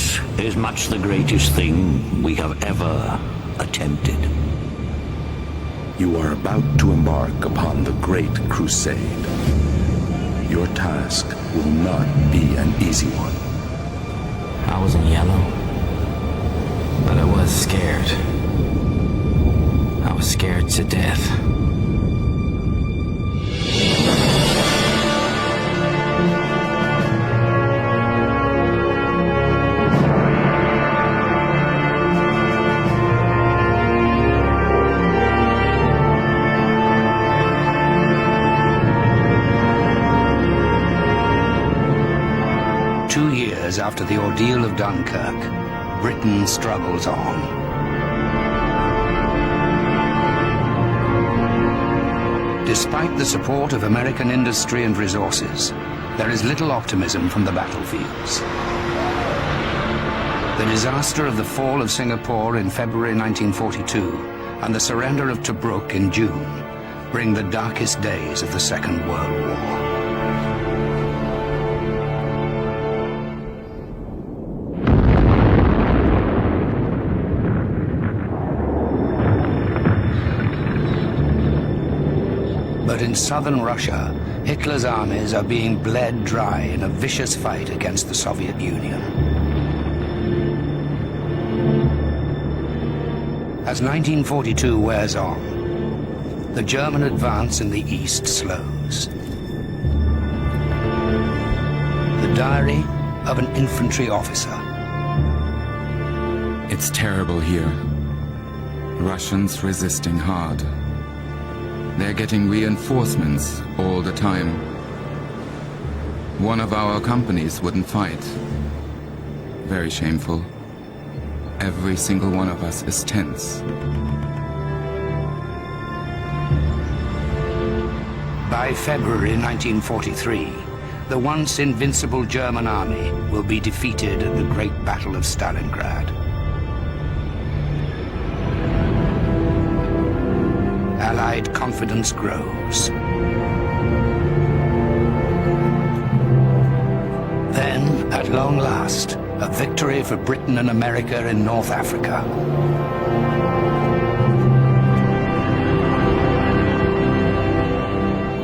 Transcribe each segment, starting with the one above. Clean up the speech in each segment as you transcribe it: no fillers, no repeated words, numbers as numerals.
This is much the greatest thing we have ever attempted. You are about to embark upon the Great Crusade. Your task will not be an easy one. I was in yellow, but I was scared. I was scared to death. After the ordeal of Dunkirk, Britain struggles on. Despite the support of American industry and resources, there is little optimism from the battlefields. The disaster of the fall of Singapore in February 1942 and the surrender of Tobruk in June bring the darkest days of the Second World War. But in southern Russia, Hitler's armies are being bled dry in a vicious fight against the Soviet Union. As 1942 wears on, the German advance in the east slows. The diary of an infantry officer. It's terrible here. Russians resisting hard. They're getting reinforcements all the time. One of our companies wouldn't fight. Very shameful. Every single one of us is tense. By February 1943, the once invincible German army will be defeated at the Great Battle of Stalingrad. Allied confidence grows. Then, at long last, a victory for Britain and America in North Africa.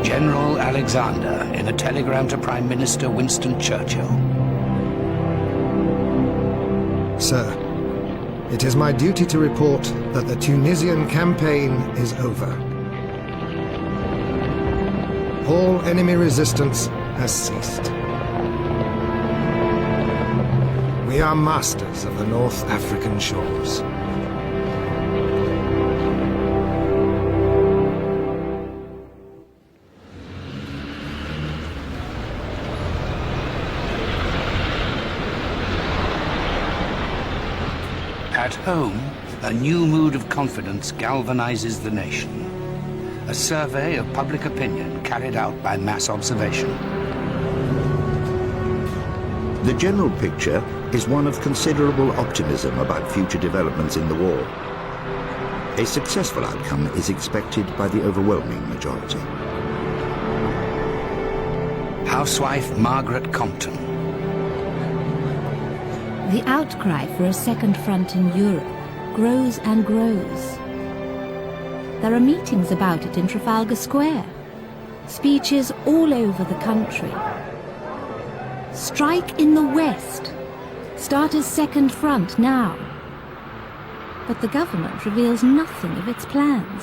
General Alexander in a telegram to Prime Minister Winston Churchill. Sir, it is my duty to report that the Tunisian campaign is over. All enemy resistance has ceased. We are masters of the North African shores. At home, a new mood of confidence galvanizes the nation. A survey of public opinion carried out by mass observation. The general picture is one of considerable optimism about future developments in the war. A successful outcome is expected by the overwhelming majority. Housewife Margaret Compton. The outcry for a second front in Europe grows and grows. There are meetings about it in Trafalgar Square, speeches all over the country. Strike in the West. Start a second front now. But the government reveals nothing of its plans.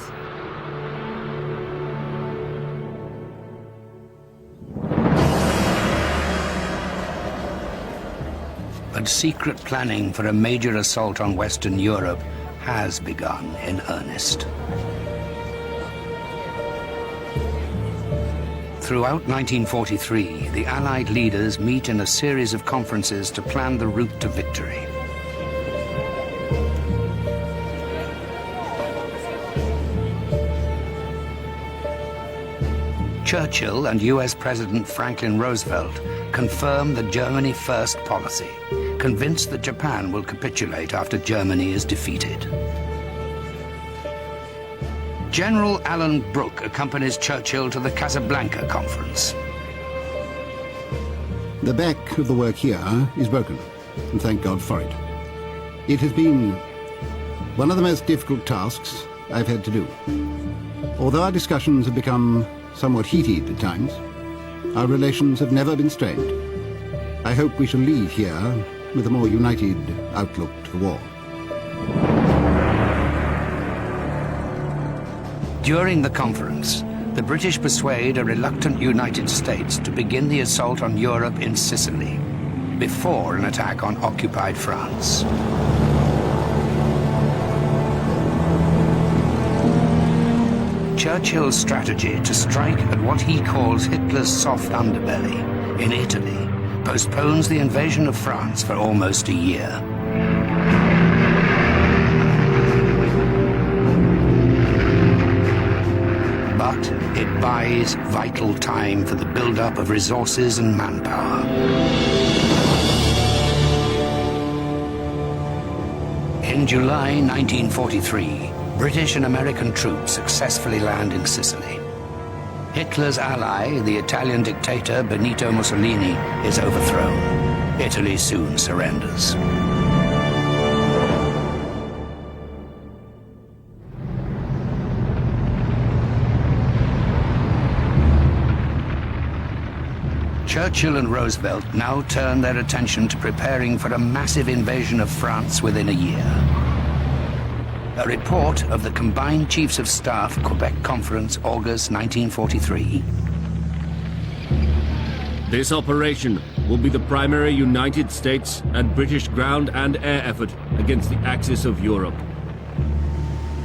But secret planning for a major assault on Western Europe has begun in earnest. Throughout 1943, the Allied leaders meet in a series of conferences to plan the route to victory. Churchill and US President Franklin Roosevelt confirm the Germany First policy, convinced that Japan will capitulate after Germany is defeated. General Alan Brooke accompanies Churchill to the Casablanca Conference. The back of the work here is broken. and thank God for it. It has been one of the most difficult tasks I've had to do. Although our discussions have become somewhat heated at times, our relations have never been strained. I hope we shall leave here with a more united outlook to the war. During the conference, the British persuade a reluctant United States to begin the assault on Europe in Sicily, before an attack on occupied France. Churchill's strategy to strike at what he calls Hitler's soft underbelly, in Italy, postpones the invasion of France for almost a year. But it buys vital time for the build-up of resources and manpower. In July 1943, British and American troops successfully land in Sicily. Hitler's ally, the Italian dictator Benito Mussolini, is overthrown. Italy soon surrenders. Churchill and Roosevelt now turn their attention to preparing for a massive invasion of France within a year. A report of the Combined Chiefs of Staff Quebec Conference, August 1943. This operation will be the primary United States and British ground and air effort against the Axis of Europe.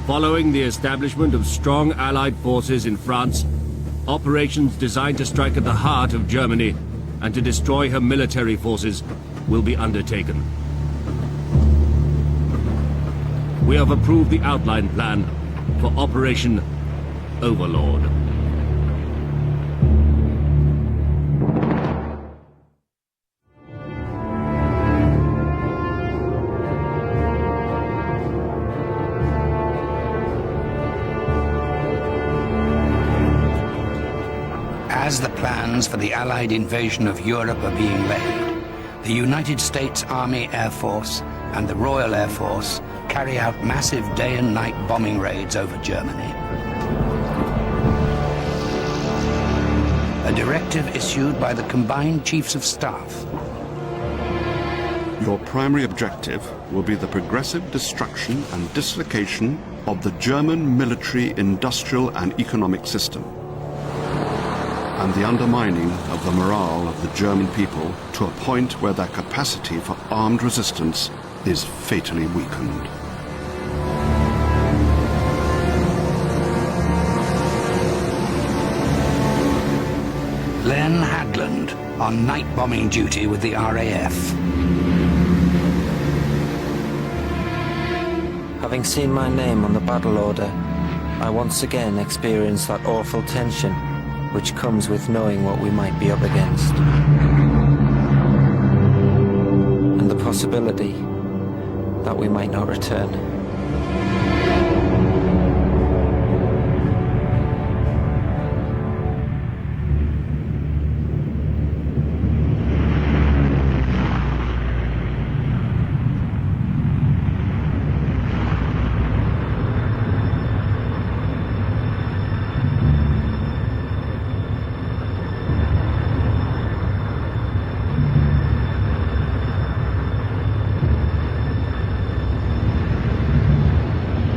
Following the establishment of strong Allied forces in France, operations designed to strike at the heart of Germany and to destroy her military forces will be undertaken. We have approved the outline plan for Operation Overlord. As the plans for the Allied invasion of Europe are being laid, the United States Army Air Force and the Royal Air Force carry out massive day and night bombing raids over Germany. A directive issued by the Combined Chiefs of Staff. Your primary objective will be the progressive destruction and dislocation of the German military, industrial and economic system, and the undermining of the morale of the German people to a point where their capacity for armed resistance is fatally weakened. Len Hadland on night bombing duty with the RAF. Having seen my name on the battle order, I once again experienced that awful tension which comes with knowing what we might be up against. And the possibility that we might not return.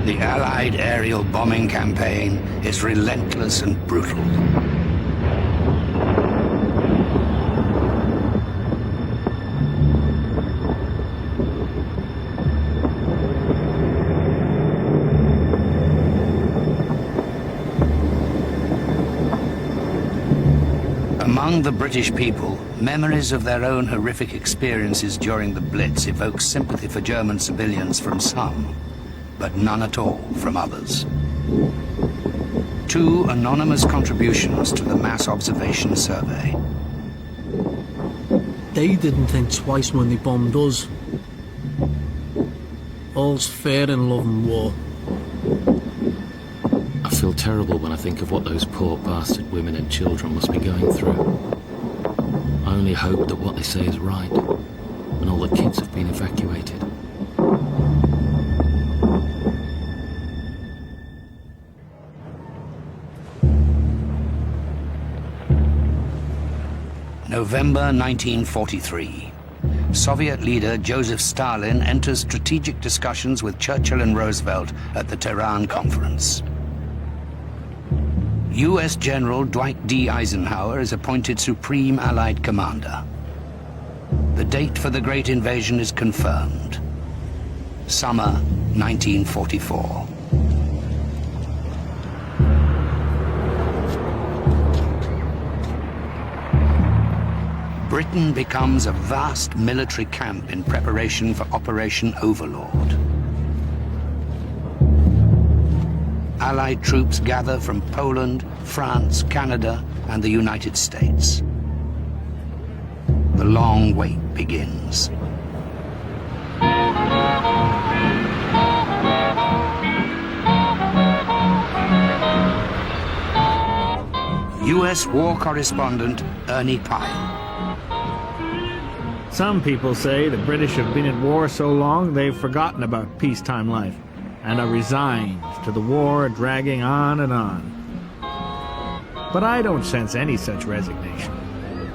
The Allied aerial bombing campaign is relentless and brutal. Among the British people, memories of their own horrific experiences during the Blitz evoke sympathy for German civilians from some, but none at all from others. 2 anonymous contributions to the Mass Observation Survey. They didn't think twice when they bombed us. All's fair in love and war. I feel terrible when I think of what those poor bastard women and children must be going through. I only hope that what they say is right. and all the kids have been evacuated. November 1943. Soviet leader Joseph Stalin enters strategic discussions with Churchill and Roosevelt at the Tehran Conference. U.S. General Dwight D. Eisenhower is appointed Supreme Allied Commander. The date for the Great Invasion is confirmed. Summer 1944. Britain becomes a vast military camp in preparation for Operation Overlord. Allied troops gather from Poland, France, Canada, and the United States. The long wait begins. U.S. war correspondent Ernie Pyle. Some people say the British have been at war so long they've forgotten about peacetime life and are resigned to the war dragging on and on. But I don't sense any such resignation.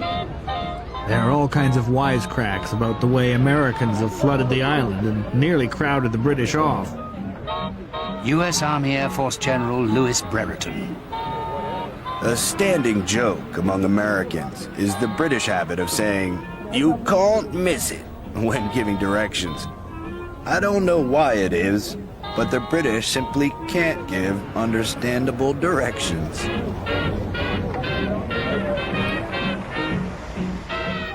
There are all kinds of wisecracks about the way Americans have flooded the island and nearly crowded the British off. U.S. Army Air Force General Louis Brereton. A standing joke among Americans is the British habit of saying, "You can't miss it," when giving directions. I don't know why it is, but the British simply can't give understandable directions.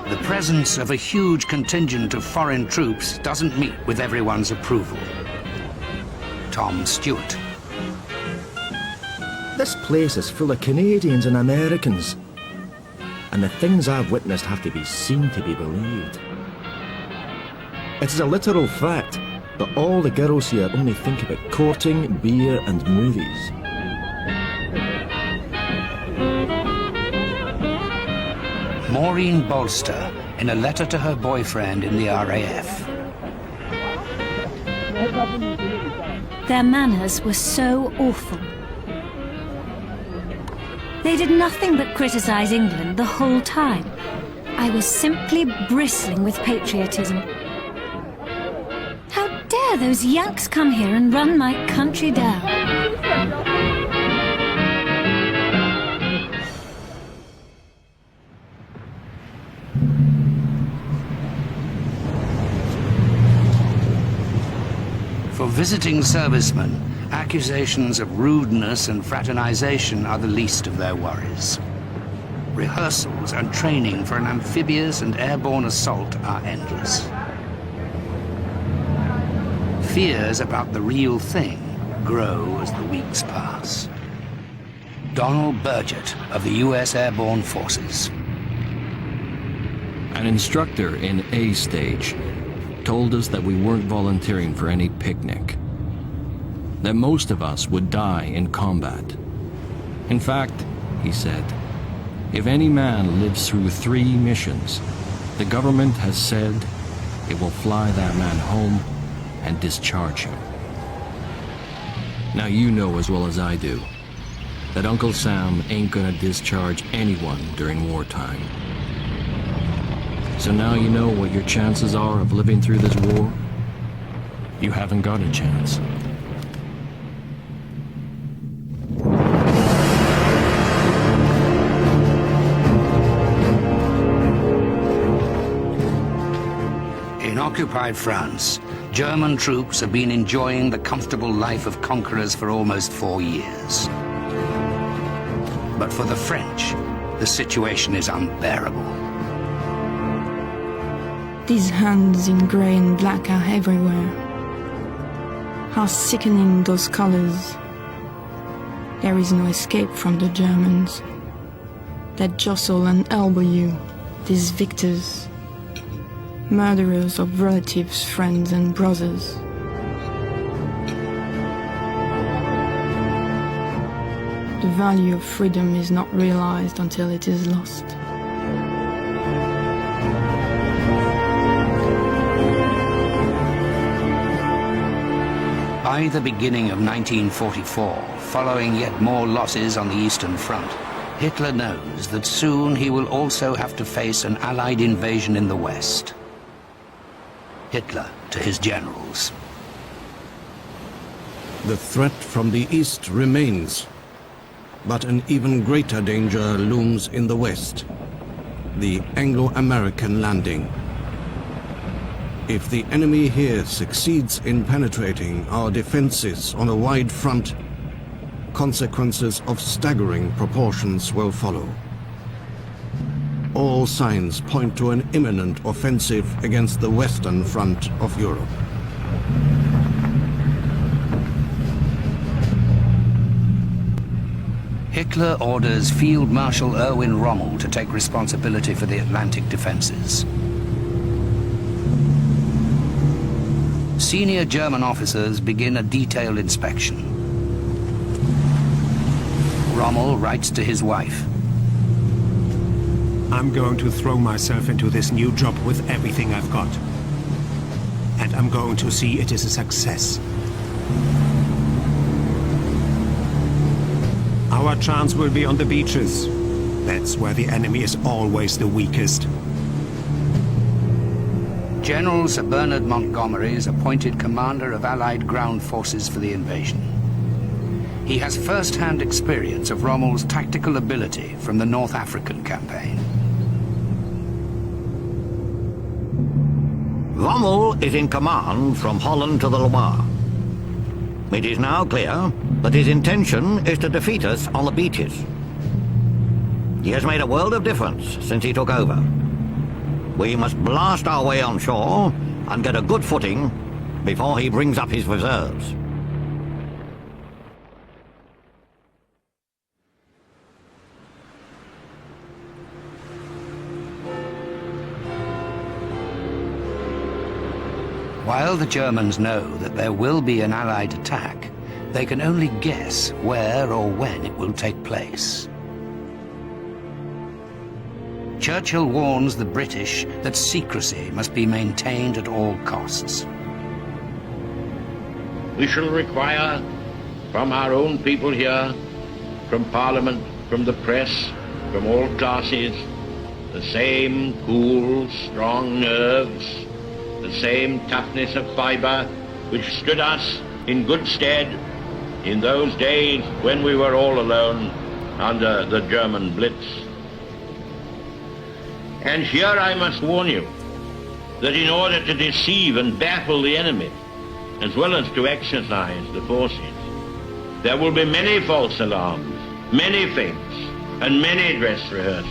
The presence of a huge contingent of foreign troops doesn't meet with everyone's approval. Tom Stewart. This place is full of Canadians and Americans, and the things I've witnessed have to be seen to be believed. It is a literal fact that all the girls here only think about courting, beer and movies. Maureen Bolster in a letter to her boyfriend in the RAF. Their manners were so awful. They did nothing but criticize England the whole time. I was simply bristling with patriotism. How dare those Yanks come here and run my country down? For visiting servicemen, accusations of rudeness and fraternization are the least of their worries. Rehearsals and training for an amphibious and airborne assault are endless. Fears about the real thing grow as the weeks pass. Donald Burgett of the U.S. Airborne Forces. An instructor in A stage told us that we weren't volunteering for any picnic, that most of us would die in combat. In fact, he said, if any man lives through 3 missions, the government has said it will fly that man home and discharge him. Now you know as well as I do that Uncle Sam ain't gonna discharge anyone during wartime. So now you know what your chances are of living through this war? You haven't got a chance. In occupied France, German troops have been enjoying the comfortable life of conquerors for almost 4 years. But for the French, the situation is unbearable. These hands in grey and black are everywhere. How sickening those colors. There is no escape from the Germans that jostle and elbow you, these victors, murderers of relatives, friends and brothers. The value of freedom is not realized until it is lost. By the beginning of 1944, following yet more losses on the Eastern Front, Hitler knows that soon he will also have to face an Allied invasion in the West. Hitler to his generals. The threat from the east remains, but an even greater danger looms in the west, the Anglo-American landing. If the enemy here succeeds in penetrating our defenses on a wide front, consequences of staggering proportions will follow. All signs point to an imminent offensive against the western front of Europe. Hitler orders Field Marshal Erwin Rommel to take responsibility for the Atlantic defenses. Senior German officers begin a detailed inspection. Rommel writes to his wife. I'm going to throw myself into this new job with everything I've got. And I'm going to see it is a success. Our chance will be on the beaches. That's where the enemy is always the weakest. General Sir Bernard Montgomery is appointed commander of Allied ground forces for the invasion. He has first-hand experience of Rommel's tactical ability from the North African campaign. Rommel is in command from Holland to the Loire. It is now clear that his intention is to defeat us on the beaches. He has made a world of difference since he took over. We must blast our way on shore and get a good footing before he brings up his reserves. While the Germans know that there will be an Allied attack, they can only guess where or when it will take place. Churchill warns the British that secrecy must be maintained at all costs. We shall require from our own people here, from Parliament, from the press, from all classes, the same cool, strong nerves, the same toughness of fiber which stood us in good stead in those days when we were all alone under the German Blitz. And here I must warn you that in order to deceive and baffle the enemy, as well as to exercise the forces, there will be many false alarms, many feints, and many dress rehearsals.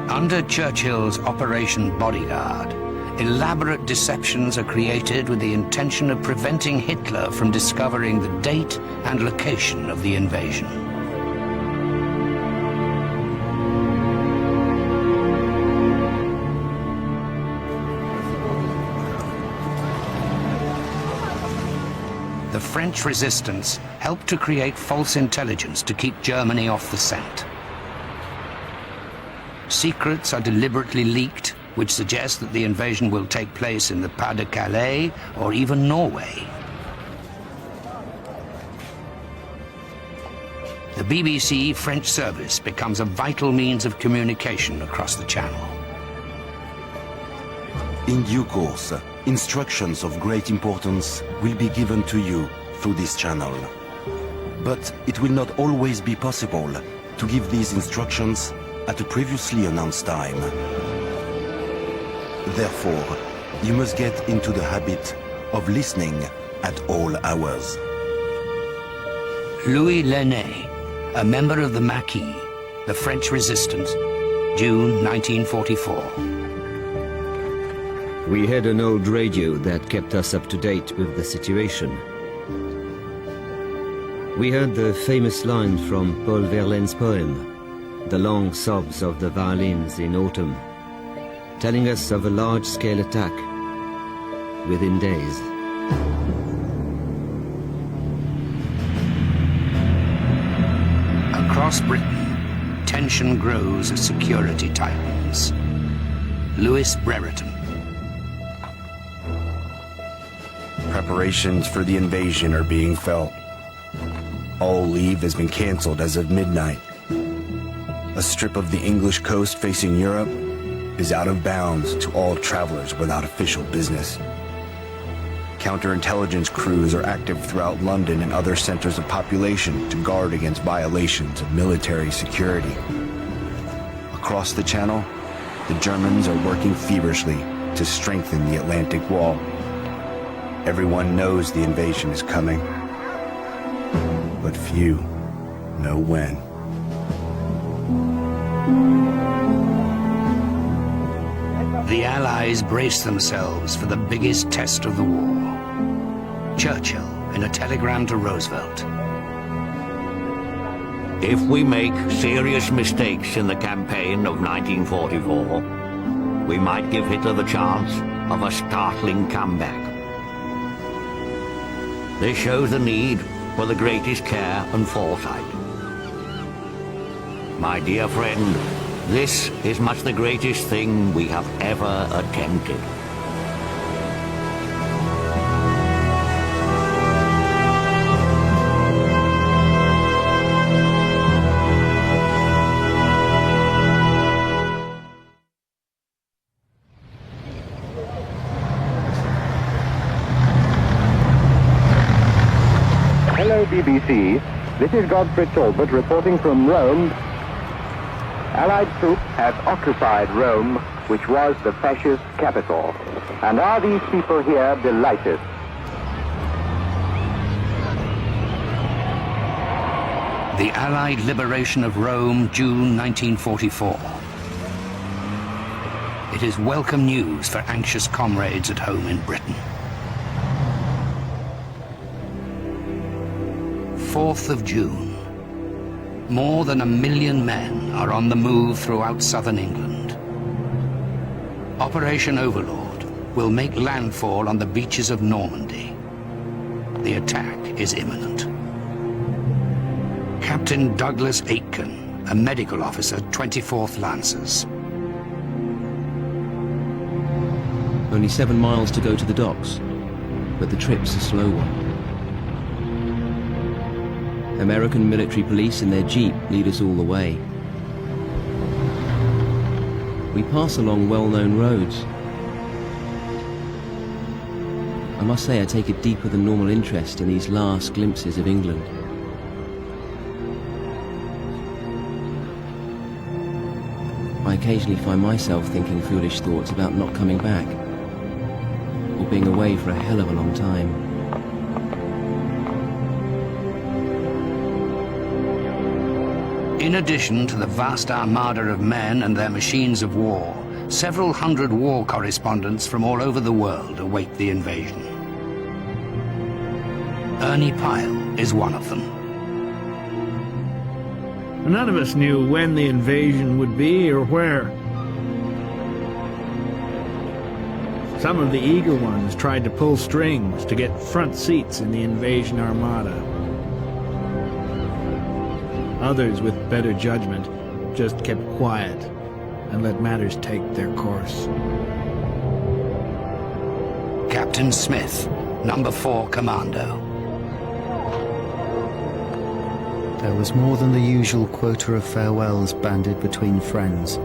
Under Churchill's Operation Bodyguard, elaborate deceptions are created with the intention of preventing Hitler from discovering the date and location of the invasion. The French resistance helped to create false intelligence to keep Germany off the scent. Secrets are deliberately leaked, which suggest that the invasion will take place in the Pas-de-Calais or even Norway. The BBC French service becomes a vital means of communication across the Channel. In due course, instructions of great importance will be given to you through this channel. But it will not always be possible to give these instructions at a previously announced time. Therefore, you must get into the habit of listening at all hours. Louis Lenné, a member of the Maquis, the French resistance, June 1944. We had an old radio that kept us up to date with the situation. We heard the famous line from Paul Verlaine's poem, The Long Sobs of the Violins in Autumn, telling us of a large-scale attack within days. Across Britain, tension grows as security tightens. Louis Brereton. Preparations for the invasion are being felt. All leave has been cancelled as of midnight. A strip of the English coast facing Europe is out of bounds to all travelers without official business. Counterintelligence crews are active throughout London and other centers of population to guard against violations of military security. Across the Channel, the Germans are working feverishly to strengthen the Atlantic Wall. Everyone knows the invasion is coming, but few know when. The Allies brace themselves for the biggest test of the war. Churchill, in a telegram to Roosevelt. If we make serious mistakes in the campaign of 1944, we might give Hitler the chance of a startling comeback. This shows the need for the greatest care and foresight. My dear friend, this is much the greatest thing we have ever attempted. Hello, BBC. This is Godfrey Talbot reporting from Rome. Allied troops have occupied Rome, which was the fascist capital. And are these people here delighted? The Allied liberation of Rome, June 1944. It is welcome news for anxious comrades at home in Britain. 4th of June. More than 1 million men are on the move throughout southern England. Operation Overlord will make landfall on the beaches of Normandy. The attack is imminent. Captain Douglas Aitken, a medical officer, 24th Lancers. Only 7 miles to go to the docks, but the trip's a slow one. American military police in their jeep lead us all the way. We pass along well-known roads. I must say I take a deeper than normal interest in these last glimpses of England. I occasionally find myself thinking foolish thoughts about not coming back, or being away for a hell of a long time. In addition to the vast armada of men and their machines of war, several hundred war correspondents from all over the world await the invasion. Ernie Pyle is one of them. None of us knew when the invasion would be or where. Some of the eager ones tried to pull strings to get front seats in the invasion armada. Others, with better judgment, just kept quiet and let matters take their course. Captain Smith, number 4 Commando. There was more than the usual quota of farewells banded between friends.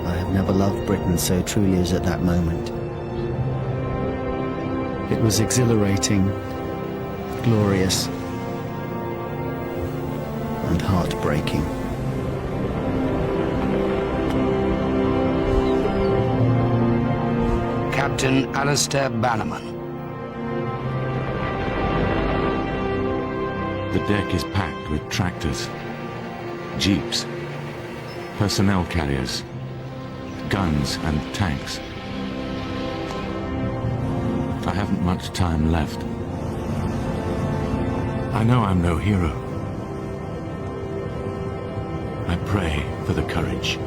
I have never loved Britain so truly as at that moment. It was exhilarating, glorious, and heartbreaking. Captain Alistair Bannerman. The deck is packed with tractors, jeeps, personnel carriers, guns and tanks. I haven't much time left. I know I'm no hero. I pray for the courage.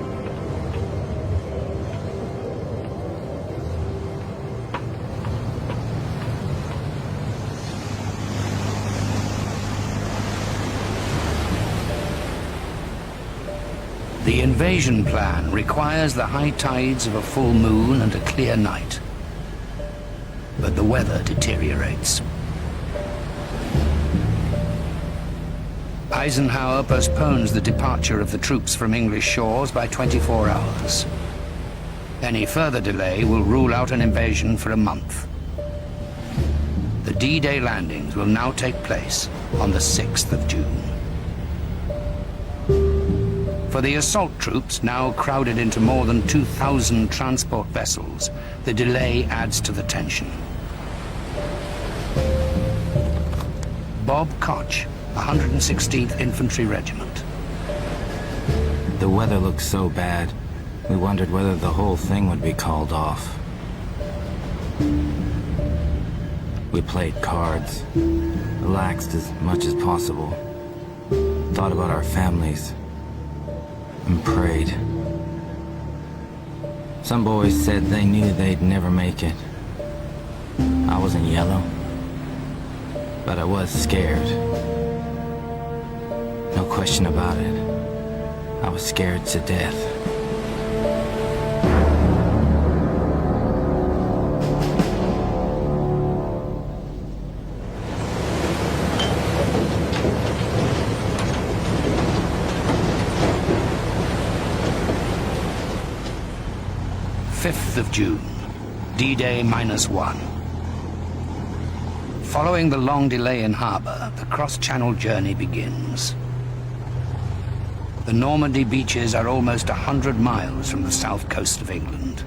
The invasion plan requires the high tides of a full moon and a clear night. but the weather deteriorates. Eisenhower postpones the departure of the troops from English shores by 24 hours. Any further delay will rule out an invasion for a month. The D-Day landings will now take place on the 6th of June. For the assault troops, now crowded into more than 2,000 transport vessels, the delay adds to the tension. Bob Koch, 116th Infantry Regiment. The weather looked so bad, we wondered whether the whole thing would be called off. We played cards, relaxed as much as possible, thought about our families, and prayed. Some boys said they knew they'd never make it. I was in yellow, but I was scared. No question about it. I was scared to death. Of June, D-Day -1. Following the long delay in harbor, the cross-channel journey begins. The Normandy beaches are almost 100 miles from the south coast of England.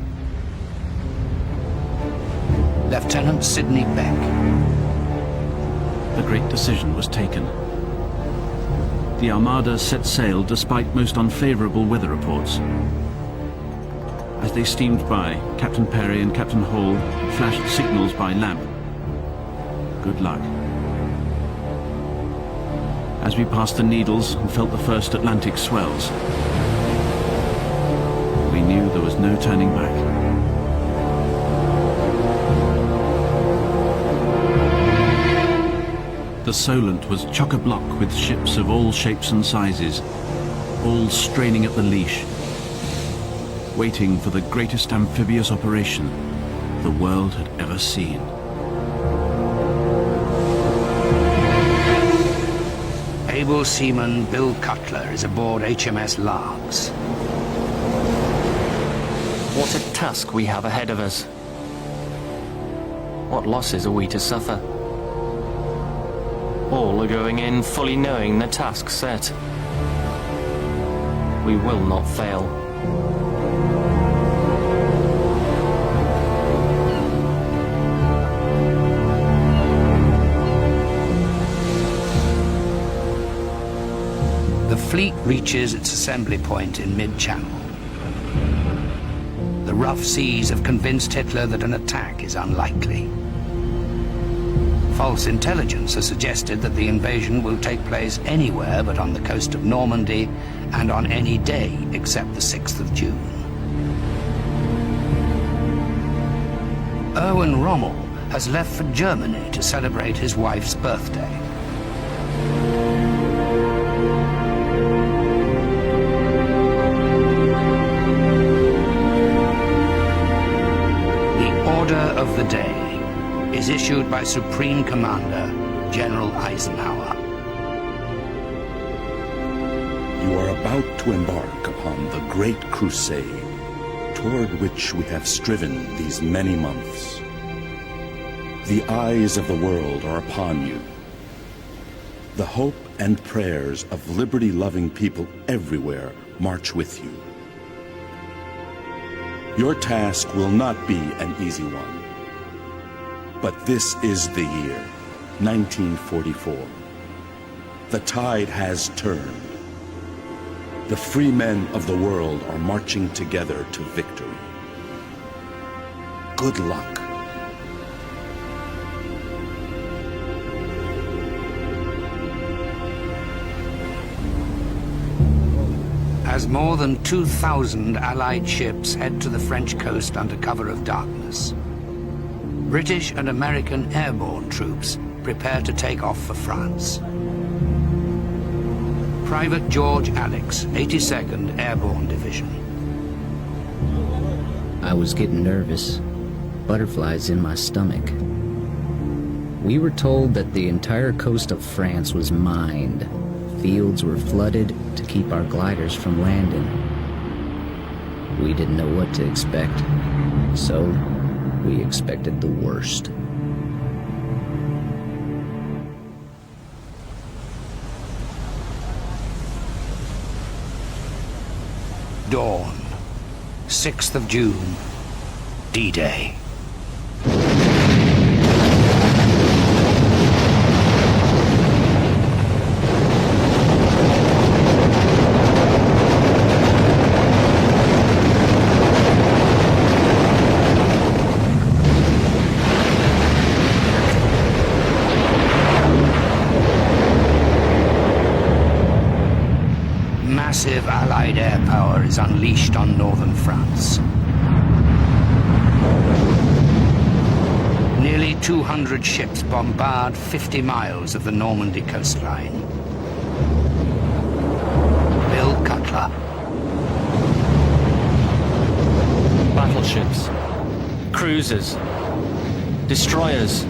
Lieutenant Sidney Beck. The great decision was taken. The Armada set sail despite most unfavorable weather reports. As they steamed by, Captain Perry and Captain Hall flashed signals by lamp. Good luck. As we passed the Needles and felt the first Atlantic swells, we knew there was no turning back. The Solent was chock-a-block with ships of all shapes and sizes, all straining at the leash, waiting for the greatest amphibious operation the world had ever seen. Able seaman Bill Cutler is aboard HMS Largs. What a task we have ahead of us. What losses are we to suffer? All are going in fully knowing the task set. We will not fail. The fleet reaches its assembly point in mid-channel. The rough seas have convinced Hitler that an attack is unlikely. False intelligence has suggested that the invasion will take place anywhere but on the coast of Normandy and on any day except the 6th of June. Erwin Rommel has left for Germany to celebrate his wife's birthday. Order of the day is issued by Supreme Commander General Eisenhower. You are about to embark upon the great crusade toward which we have striven these many months. The eyes of the world are upon you. The hope and prayers of liberty-loving people everywhere march with you. Your task will not be an easy one. But this is the year, 1944. The tide has turned. The free men of the world are marching together to victory. Good luck. As more than 2,000 Allied ships head to the French coast under cover of darkness, British and American airborne troops prepare to take off for France. Private George Alex, 82nd Airborne Division. I was getting nervous. butterflies in my stomach. We were told that the entire coast of France was mined. Fields were flooded to keep our gliders from landing. We didn't know what to expect, so we expected the worst. Dawn, 6th of June, D-Day. Massive Allied air power is unleashed on northern France. Nearly 200 ships bombard 50 miles of the Normandy coastline. Bill Cutler. Battleships, cruisers, destroyers,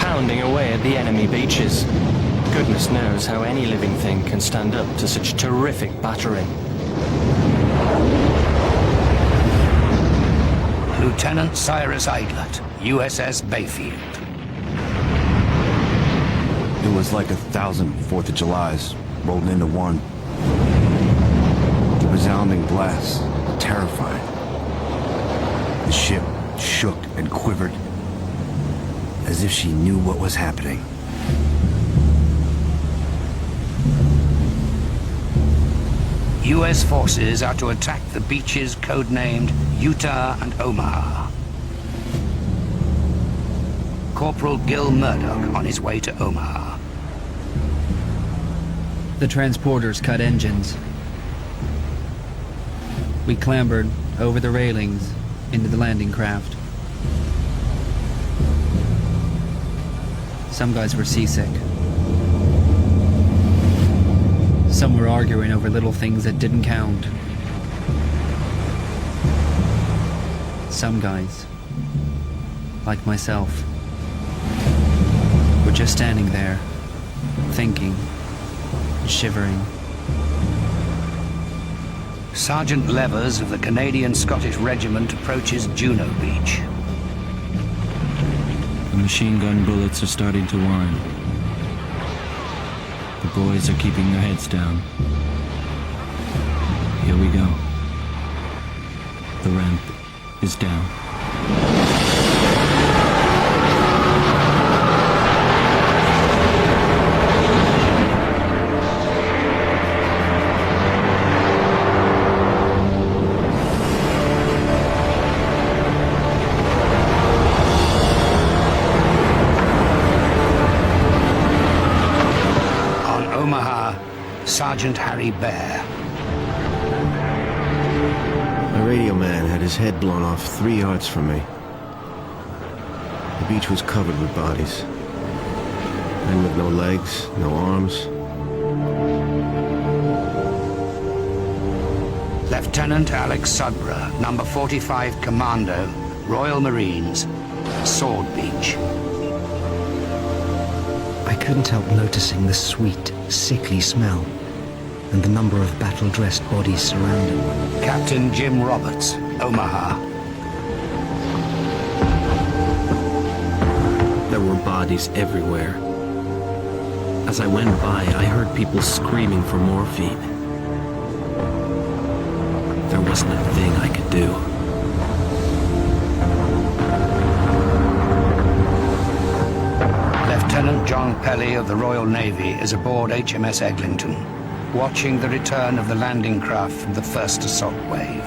pounding away at the enemy beaches. Goodness knows how any living thing can stand up to such terrific battering. Lieutenant Cyrus Eidlert, USS Bayfield. It was like 1,000 4th of Julys rolled into one. The resounding blasts, terrifying. The ship shook and quivered, as if she knew what was happening. U.S. forces are to attack the beaches codenamed Utah and Omaha. Corporal Gil Murdoch on his way to Omaha. The transporters cut engines. We clambered over the railings into the landing craft. Some guys were seasick. Some were arguing over little things that didn't count. Some guys, like myself, were just standing there, thinking, shivering. Sergeant Levers of the Canadian-Scottish Regiment approaches Juno Beach. The machine gun bullets are starting to whine. The boys are keeping their heads down. Here we go. The ramp is down. Sergeant Harry Bear. My radio man had his head blown off 3 yards from me. The beach was covered with bodies. Men with no legs, no arms. Lieutenant Alex Sudborough, number 45 Commando, Royal Marines, Sword Beach. I couldn't help noticing the sweet, sickly smell and the number of battle-dressed bodies surrounding. Captain Jim Roberts, Omaha. There were bodies everywhere. As I went by, I heard people screaming for morphine. There wasn't a thing I could do. Lieutenant John Pelly of the Royal Navy is aboard HMS Eglinton, watching the return of the landing craft from the first assault wave.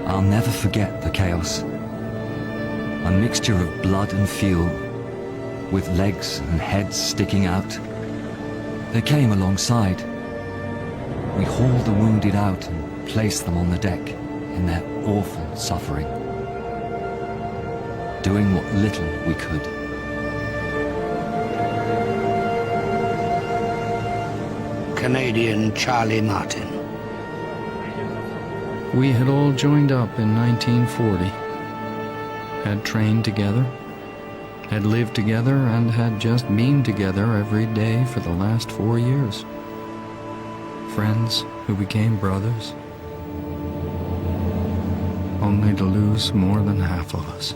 I'll never forget the chaos. A mixture of blood and fuel, with legs and heads sticking out. They came alongside. We hauled the wounded out and placed them on the deck in their awful suffering, doing what little we could. Canadian Charlie Martin. We had all joined up in 1940, had trained together, had lived together, and had just been together every day for the last 4 years. Friends who became brothers, only to lose more than half of us.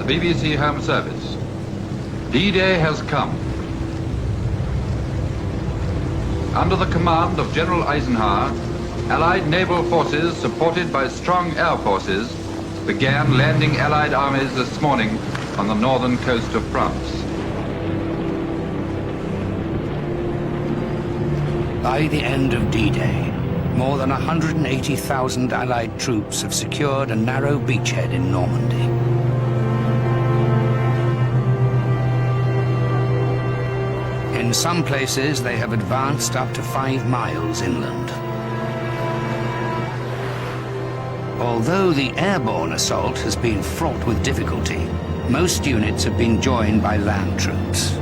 BBC Home Service. D-Day has come. Under the command of General Eisenhower, Allied naval forces, supported by strong air forces, began landing Allied armies this morning on the northern coast of France. By the end of D-Day, more than 180,000 Allied troops have secured a narrow beachhead in Normandy. In some places, they have advanced up to 5 miles inland. Although the airborne assault has been fraught with difficulty, most units have been joined by land troops.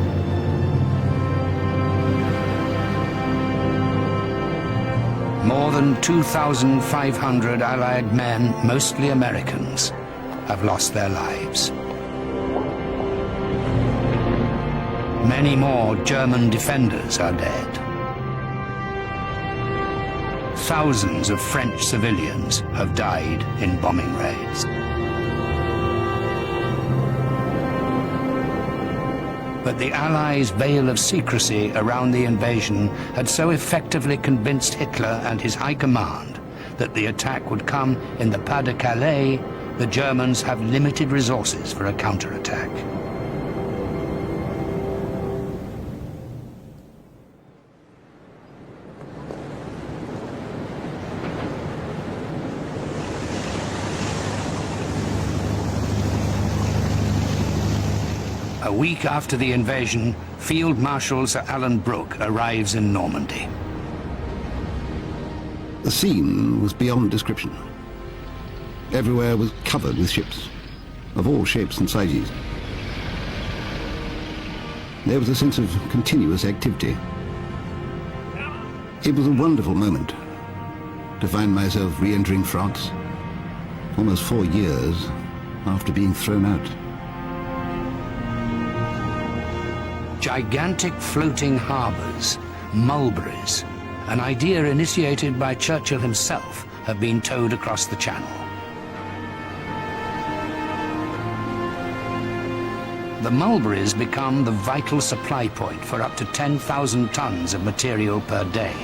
More than 2,500 Allied men, mostly Americans, have lost their lives. Many more German defenders are dead. Thousands of French civilians have died in bombing raids. But the Allies' veil of secrecy around the invasion had so effectively convinced Hitler and his high command that the attack would come in the Pas-de-Calais, the Germans have limited resources for a counterattack. A week after the invasion, Field Marshal Sir Alan Brooke arrives in Normandy. The scene was beyond description. Everywhere was covered with ships, of all shapes and sizes. There was a sense of continuous activity. It was a wonderful moment to find myself re-entering France, almost 4 years after being thrown out. Gigantic floating harbours, mulberries, an idea initiated by Churchill himself, have been towed across the Channel. The mulberries become the vital supply point for up to 10,000 tons of material per day.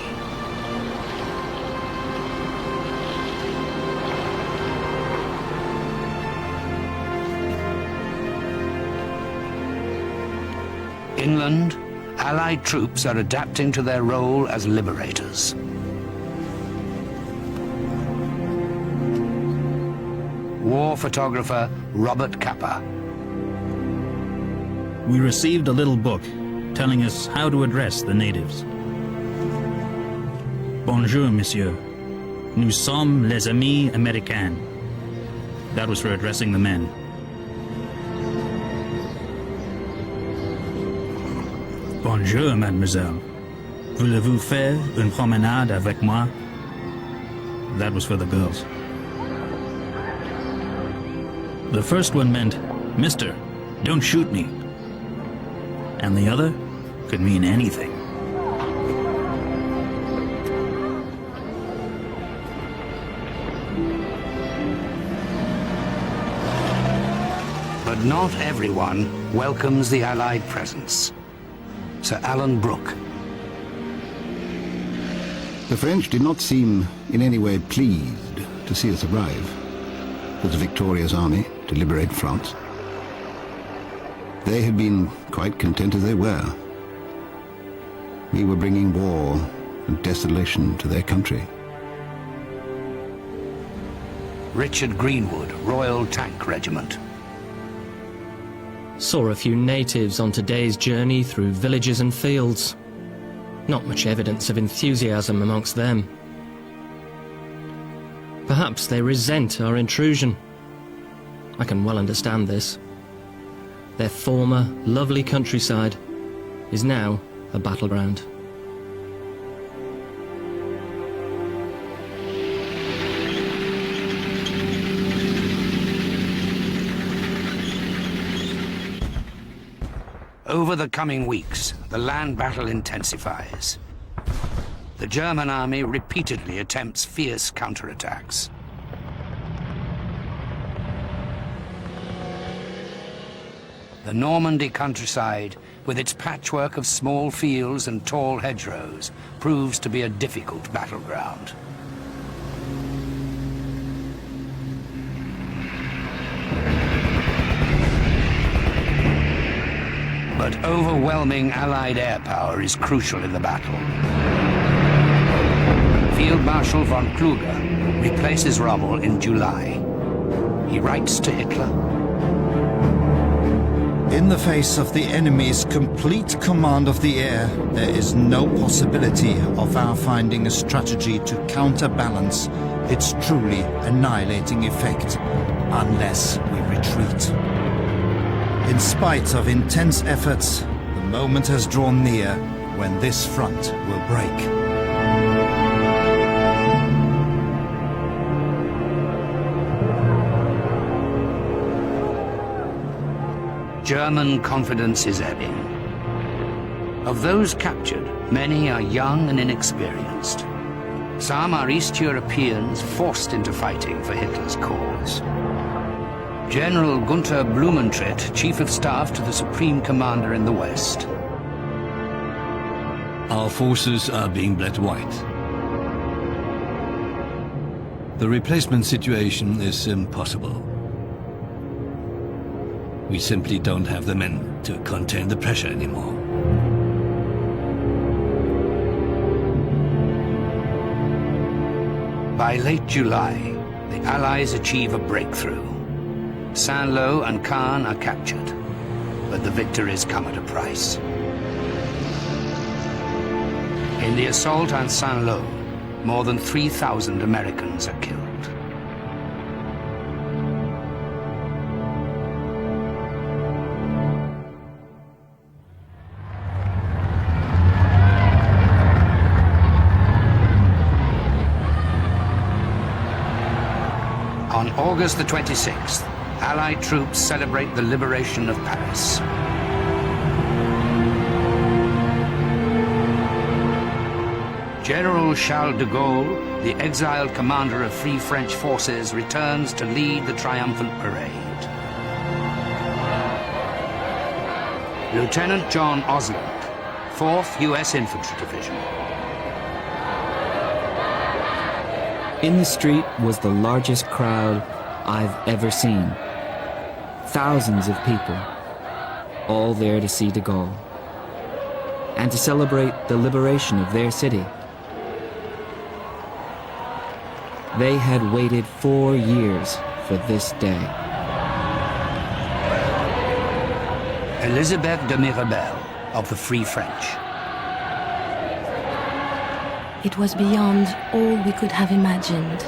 Inland, Allied troops are adapting to their role as liberators. War photographer Robert Capa. We received a little book telling us how to address the natives. Bonjour, monsieur. Nous sommes les amis américains. That was for addressing the men. Bonjour, mademoiselle. Voulez-vous faire une promenade avec moi? That was for the girls. The first one meant, Mister, don't shoot me. And the other could mean anything. But not everyone welcomes the Allied presence. Sir Alan Brooke. The French did not seem in any way pleased to see us arrive as a victorious army to liberate France. They had been quite content as they were. We were bringing war and desolation to their country. Richard Greenwood, Royal Tank Regiment. Saw a few natives on today's journey through villages and fields. Not much evidence of enthusiasm amongst them. Perhaps they resent our intrusion. I can well understand this. Their former, lovely countryside is now a battleground. Over the coming weeks, the land battle intensifies. The German army repeatedly attempts fierce counterattacks. The Normandy countryside, with its patchwork of small fields and tall hedgerows, proves to be a difficult battleground. But overwhelming Allied air power is crucial in the battle. Field Marshal von Kluge replaces Rommel in July. He writes to Hitler, "In the face of the enemy's complete command of the air, there is no possibility of our finding a strategy to counterbalance its truly annihilating effect, unless we retreat. In spite of intense efforts, the moment has drawn near when this front will break." German confidence is ebbing. Of those captured, many are young and inexperienced. Some are East Europeans forced into fighting for Hitler's cause. General Gunther Blumentritt, Chief of Staff to the Supreme Commander in the West. Our forces are being bled white. The replacement situation is impossible. We simply don't have the men to contain the pressure anymore. By late July, the Allies achieve a breakthrough. Saint-Lô and Caen are captured, but the victories come at a price. In the assault on Saint-Lô, more than 3,000 Americans are killed. On August the 26th, Allied troops celebrate the liberation of Paris. General Charles de Gaulle, the exiled commander of Free French forces, returns to lead the triumphant parade. Lieutenant John Osland, 4th U.S. Infantry Division. In the street was the largest crowd I've ever seen. Thousands of people, all there to see de Gaulle and to celebrate the liberation of their city. They had waited 4 years for this day. Elisabeth de Mirabel of the Free French. It was beyond all we could have imagined.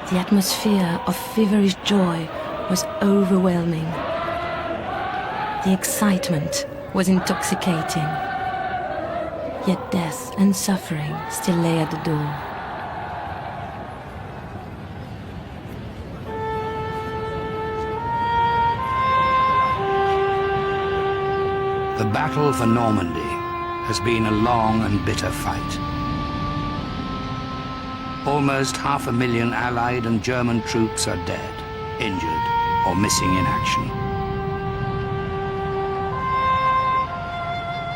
The atmosphere of feverish joy was overwhelming. The excitement was intoxicating. Yet death and suffering still lay at the door. The battle for Normandy has been a long and bitter fight. Almost 500,000 Allied and German troops are dead, injured, or missing in action.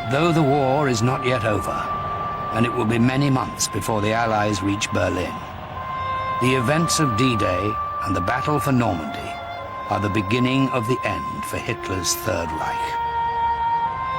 Though the war is not yet over, and it will be many months before the Allies reach Berlin, the events of D-Day and the battle for Normandy are the beginning of the end for Hitler's Third Reich.